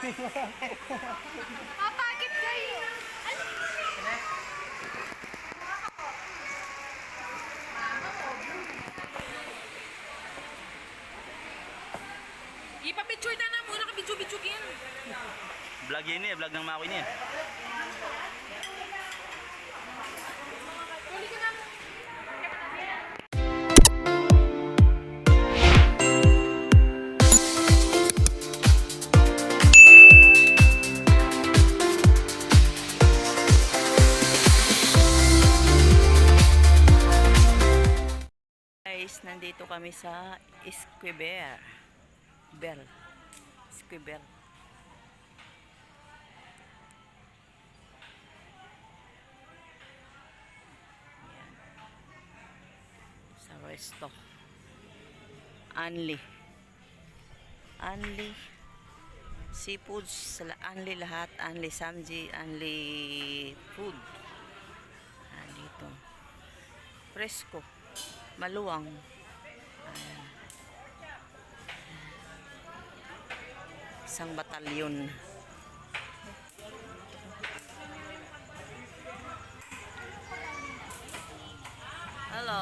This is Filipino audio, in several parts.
Papakit kayo. Ipapicture na na muna ka-video-video yan. Vlog yun eh, vlog ng maki niya. Huli ka na. Guys, nandito kami sa Esquivel. Esquivel. Ayan. Sa resto. Anli seafoods, Anli lahat, Anli Samji, Anli food. Dito. Presko. Maluwang. Ayan. Isang batalyon. Hello.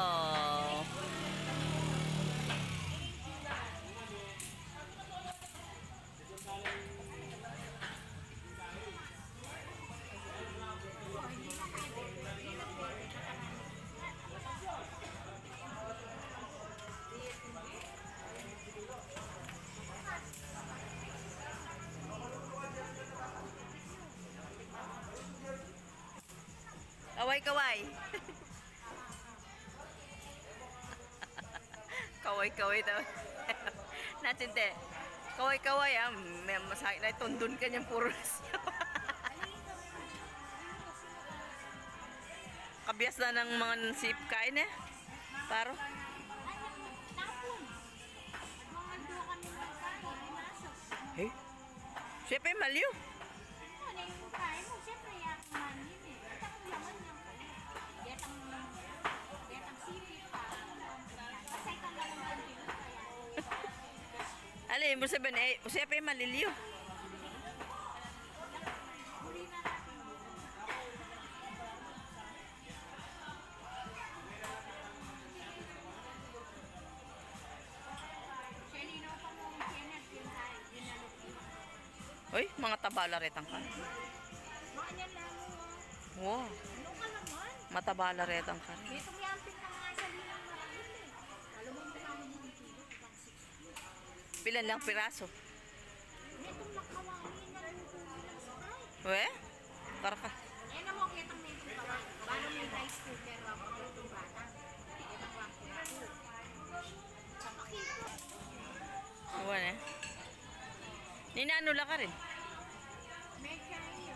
Kaway-kaway. Kaway-kaway daw. Natinte. Kaway-kaway ah. May masakit na tundun ka niyang puro siya. Kabias na ng mga sip kain eh. Paro. Hey. Siyempre maliw. Alin mo sabihin eh, siya maliliw. Hoy, mga tabala retang ka. Wow. Matabala retang ka. Pilan lang piraso? We? Karaka. Ayan mo, kitang may bawang. Bago may rice cooker, wapang itong bata. Kitang wapang ito. Sa pakito. Uwan eh. Ninanula ka rin. May kayo,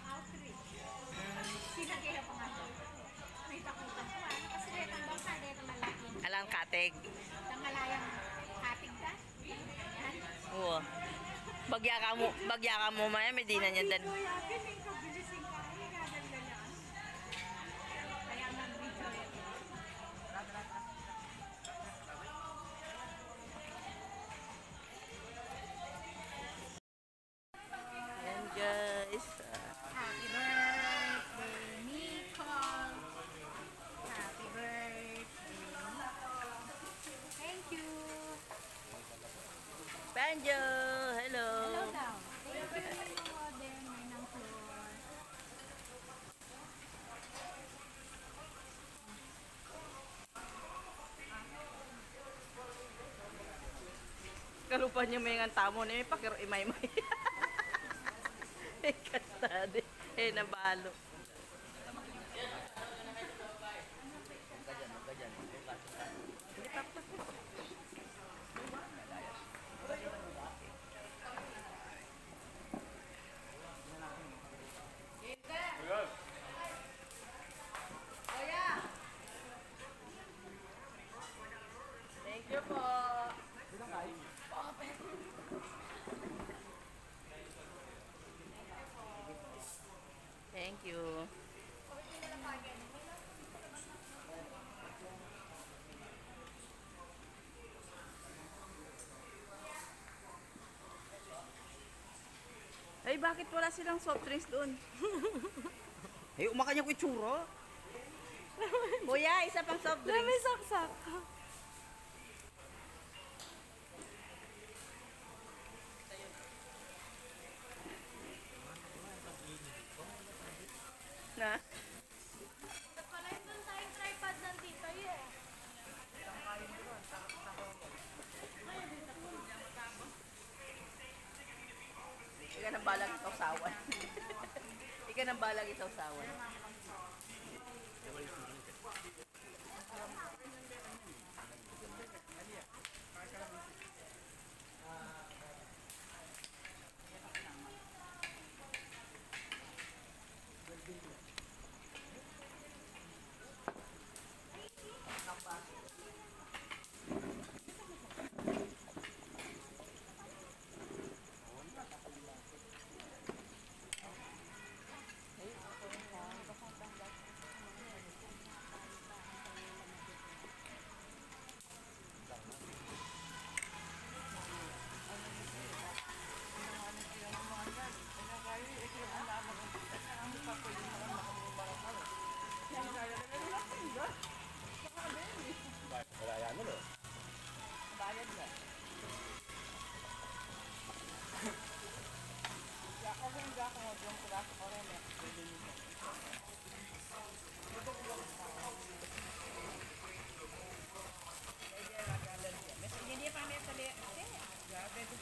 outreach. Sina kaya pa nga ito? May takutan ko. Kasi retang bangka, retang malaki. Alang kateg. Itang malayang hatig ka. Yan. Oo. Bagya ka mo maya, may di na niyan dan. Kuya, piling ka, bilising ka. Ay, gaganda. Kaya mag-video yan. Ayan guys. Happy birthday, Nicole. Happy birthday, Nicole. Thank you. Banjo! Hello! Hello daw. Thank you. Then, may ng floor. Kalupan niyo may nga tamo na may pakiro imay-may. Kastade. Nabalo. Thank you po. Thank you. bakit wala silang soft drinks doon? Eh, umakan niya ko itsura. Kuya, isa pang soft drinks. May saksak. Na? Pala doon tayong tripod ng tita eh. Ika nang balag isaw-sawan. Ika nang balag isaw-sawan.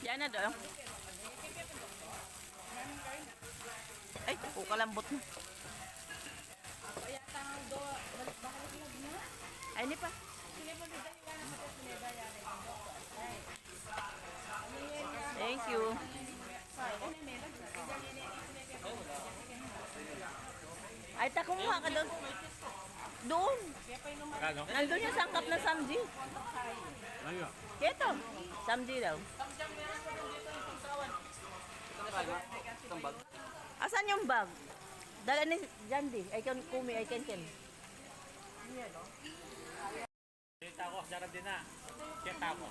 Yan na doon. Ay, kalambot na. Ay, ini pa. Thank you. Ay, kumuha ka doon. Doon. Nandun yung sangkap na samji. Keto. Samji daw. Asan yung bag? Dala ni Jandy. I can kumi, I can ken. Kita ko, sarap din na. Kita ko.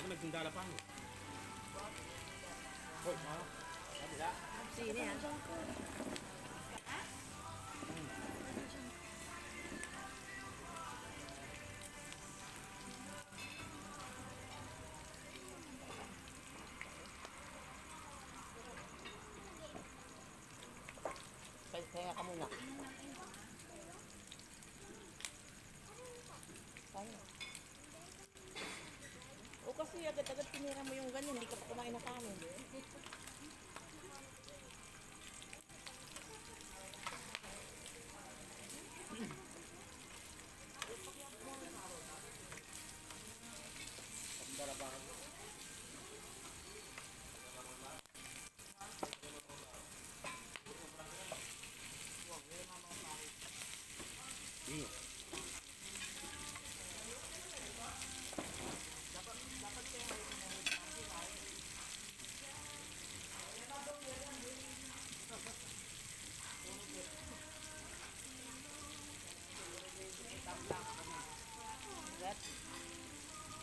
Ano, nagtindala pa. Sino yan? Kaya ka muna. Kaya. O kasi agad-agad tinira mo yung ganyan, hindi ka pa kumain na kanin.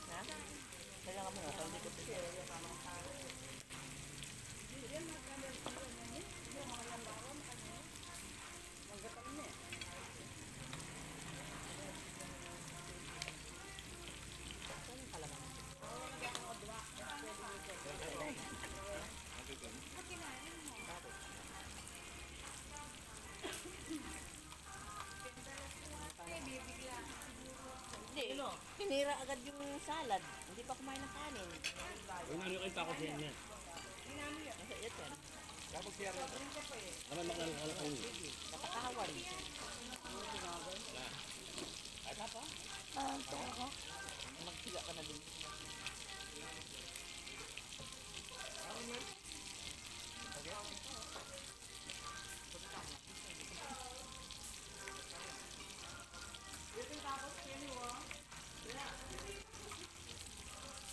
Ha? Kaya ka muna, hindi ko siya. Hindi, tinira agad yung salad. Hindi pa kumain ng kanin. Yung ano kayo tako siya niya. Nasa iyot yan. Naman makalala kayo. Katakawan. Magsiga ka na din.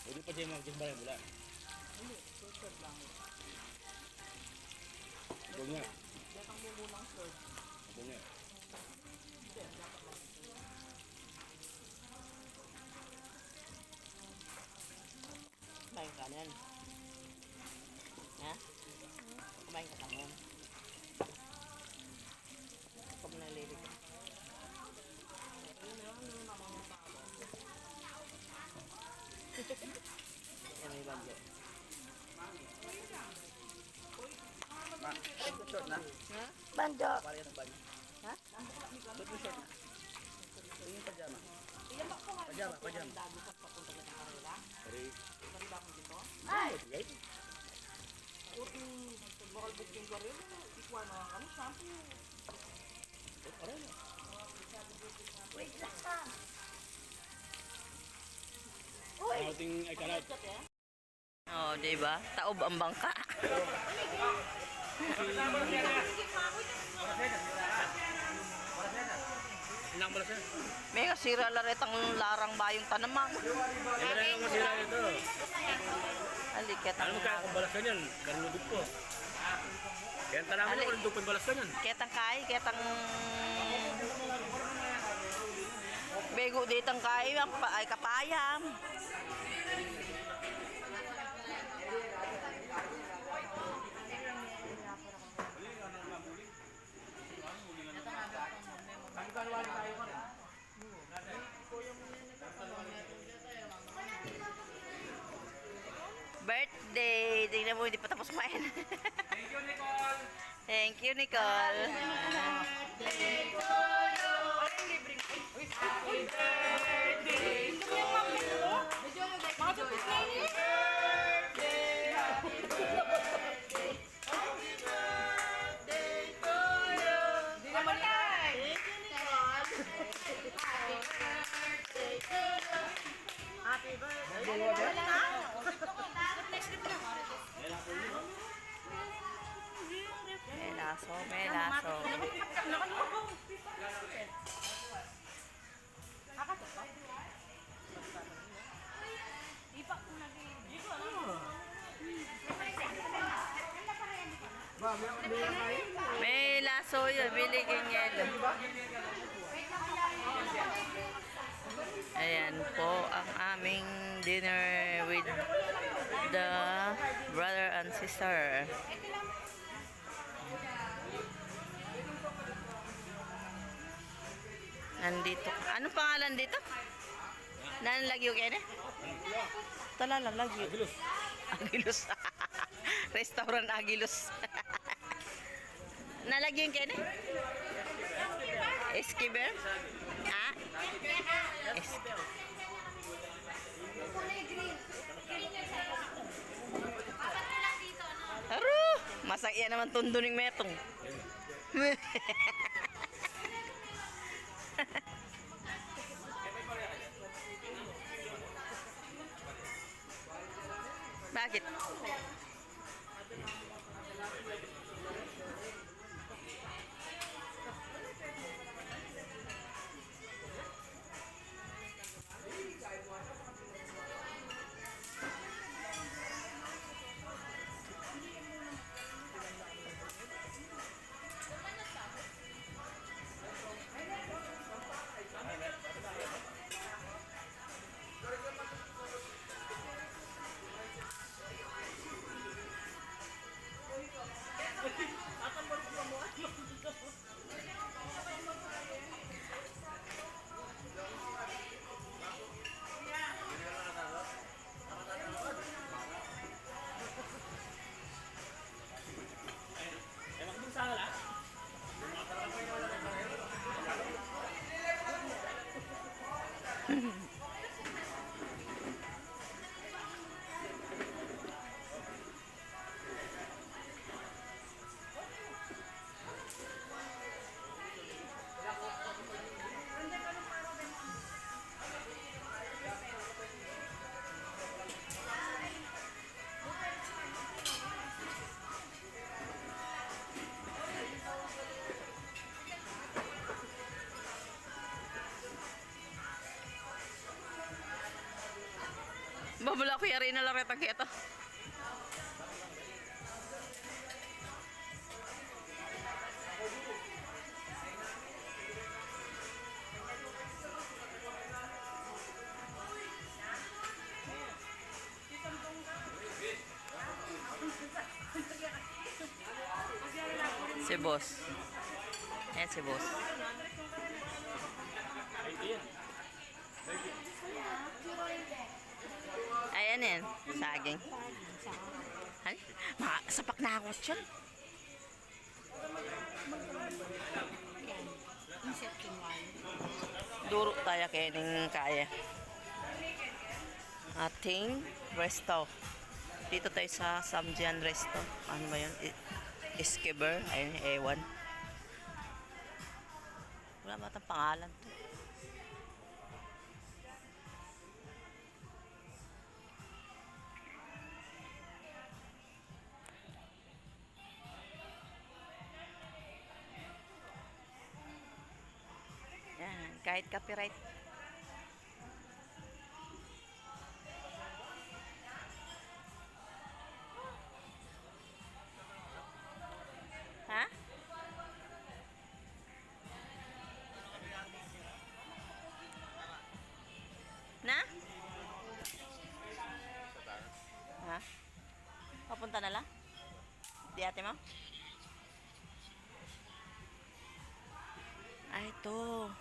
Hindi pa siya mag-gisbara yung bula. Huwag niya. Huwag niya. Kumain ka kanin. Ha? Kumain ka kanin. Ikaw mo nalilig. Yan may bagyo. Short na. Ha? Bando. Pare ng banyo. Ha? Short na short na. Yung pajama. Pajama. Ay! Right? Bakal bukong ka rin. Ikwa na kami. Shampoo. Wait lang. Outing ay kalat. Oh, di ba? Taob ang bangka. Inang balas yan. May kasira laretang larang bayong tanamang. Yan na lang masira ito. Aliket Alam ang mo kaya kung balasan yan, karunugod po. Kaya ang tanang mo kung dupin balasan yan. ketang kai, ketang bego ditang kai ay kapayam. Birthday! Tingnan mo, hindi pa tapos kumain. Thank you, Nicole! Thank you, Nicole. May laso. May laso yun, biliging yelo. Ayan po ang aming dinner with the brother and sister. Si Sir. Ito lang. Nandito. Ano pangalan dito? Nanlagyo kaya Talala, lagyo. Agilus. Agilus. Restaurant Agilus. Nalagyo yung kaya Esquiver? Ah? Kulay green. Green yung sa'yo. Apat na lang dito, no? Aro! Masaya naman tunduning metong. Bakit? Babala ko yari na laretang kaya to. Si boss. Ayan si boss. Ayan yan. Saging. Ay, sapak na ako dyan. Duro tayo kayaning kaya. Ating resto. Dito tayo sa Samjian Resto. Ano ba yun? Esquiver. Ayun, ewan. Wala ba itong pangalan to? Yan, kahit copyright. Ha? Na? Ha? Papunta na lang? Di ate mo? Ay, ito.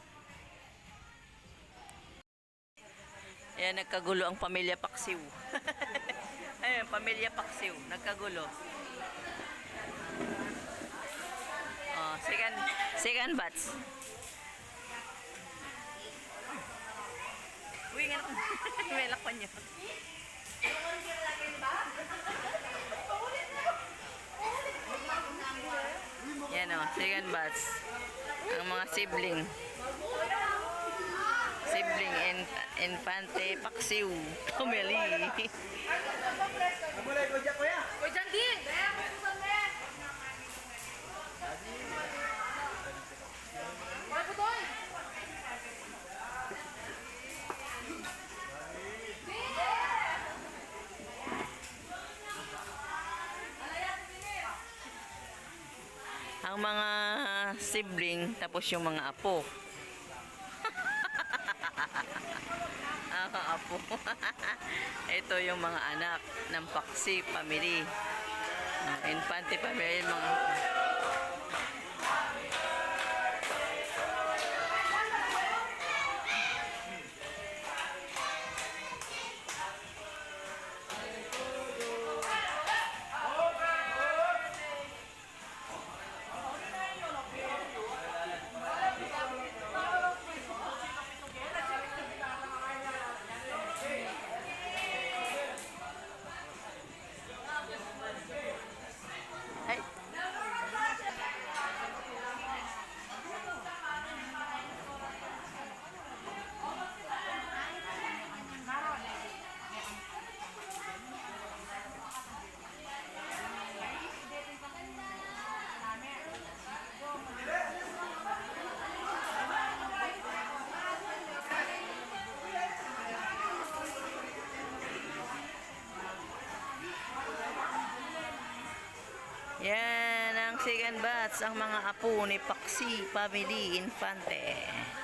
Ayan, nagkagulo ang pamilya Paksiw. Ayan, pamilya Paksiw. Nagkagulo. Oh, second batch. Uy, nga naman. May lakpan niya. Yan o, second batch. Ang mga sibling. Sibling Infante Paksiw. Tumeli. Uy, dyan din! Uy, putoy! Ang mga sibling, tapos yung mga apo. Ang apo. Ito yung mga anak ng Paksi family. Infante family, mga... Ay, yan ang second batch, ang mga apo ni Paksi Family Infante.